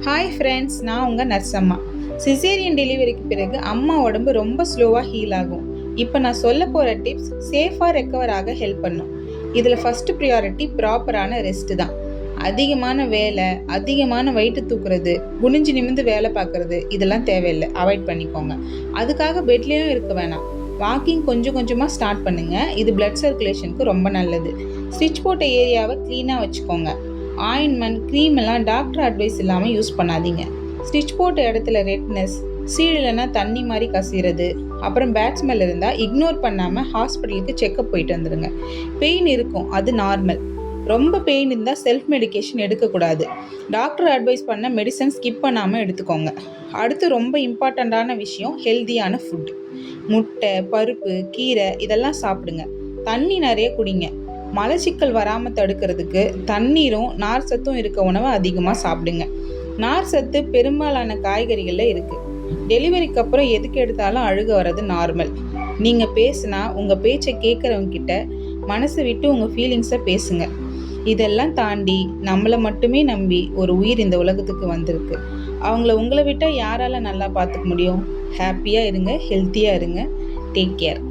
Hi friends, நான் உங்கள் நர்சம்மா. Caesarean டெலிவரிக்கு பிறகு அம்மா உடம்பு ரொம்ப ஸ்லோவாக ஹீல் ஆகும். இப்போ நான் சொல்ல போகிற டிப்ஸ் சேஃபாக ரெக்கவர் ஆக ஹெல்ப் பண்ணும். இதில் ஃபஸ்ட்டு ப்ரியாரிட்டி ப்ராப்பரான ரெஸ்ட்டு தான். அதிகமான வேலை, அதிகமான வெயிட்டு தூக்குறது, குனிஞ்சு நிமிந்து வேலை பார்க்குறது இதெல்லாம் தேவையில்லை, அவாய்ட் பண்ணிக்கோங்க. அதுக்காக பெட்லேயும் இருக்க வேணாம். வாக்கிங் கொஞ்சம் கொஞ்சமாக ஸ்டார்ட் பண்ணுங்கள். இது பிளட் சர்க்குலேஷனுக்கு ரொம்ப நல்லது. ஸ்டிச் போட்ட ஏரியாவை க்ளீனாக வச்சுக்கோங்க. ஆயின்மெண்ட், க்ரீம் எல்லாம் டாக்டர் அட்வைஸ் இல்லாமல் யூஸ் பண்ணாதீங்க. ஸ்டிச் போட்ட இடத்துல ரெட்னஸ், சீழலைனா தண்ணி மாதிரி கசிறது, அப்புறம் பேட் ஸ்மெல் இருந்தால் இக்னோர் பண்ணாமல் ஹாஸ்பிட்டலுக்கு செக்கப் போயிட்டு வந்துடுங்க. பெயின் இருக்கும், அது நார்மல். ரொம்ப பெயின் இருந்தால் செல்ஃப் மெடிக்கேஷன் எடுக்கக்கூடாது. டாக்டர் அட்வைஸ் பண்ண மெடிசன் ஸ்கிப் பண்ணாமல் எடுத்துக்கோங்க. அடுத்து ரொம்ப இம்பார்ட்டண்ட்டான விஷயம் ஹெல்த்தியான ஃபுட். முட்டை, பருப்பு, கீரை இதெல்லாம் சாப்பிடுங்க. தண்ணி நிறைய குடிங்க. மலச்சிக்கல் வராமல் தடுக்கிறதுக்கு தண்ணீரும் நார் சத்தும் இருக்க உணவை அதிகமாக சாப்பிடுங்க. நார் சத்து பெரும்பாலான காய்கறிகளில் இருக்குது. டெலிவரிக்கு அப்புறம் எதுக்கு எடுத்தாலும் அழுக வர்றது நார்மல். நீங்கள் பேசுனா உங்கள் பேச்சை கேட்குறவங்க கிட்ட மனசை விட்டு உங்கள் ஃபீலிங்ஸை பேசுங்க. இதெல்லாம் தாண்டி நம்மளை மட்டுமே நம்பி ஒரு உயிர் இந்த உலகத்துக்கு வந்திருக்கு. அவங்கள உங்களை விட்டால் யாரால நல்லா பார்த்துக்க முடியும்? ஹாப்பியாக இருங்க, ஹெல்த்தியாக இருங்க. Take care.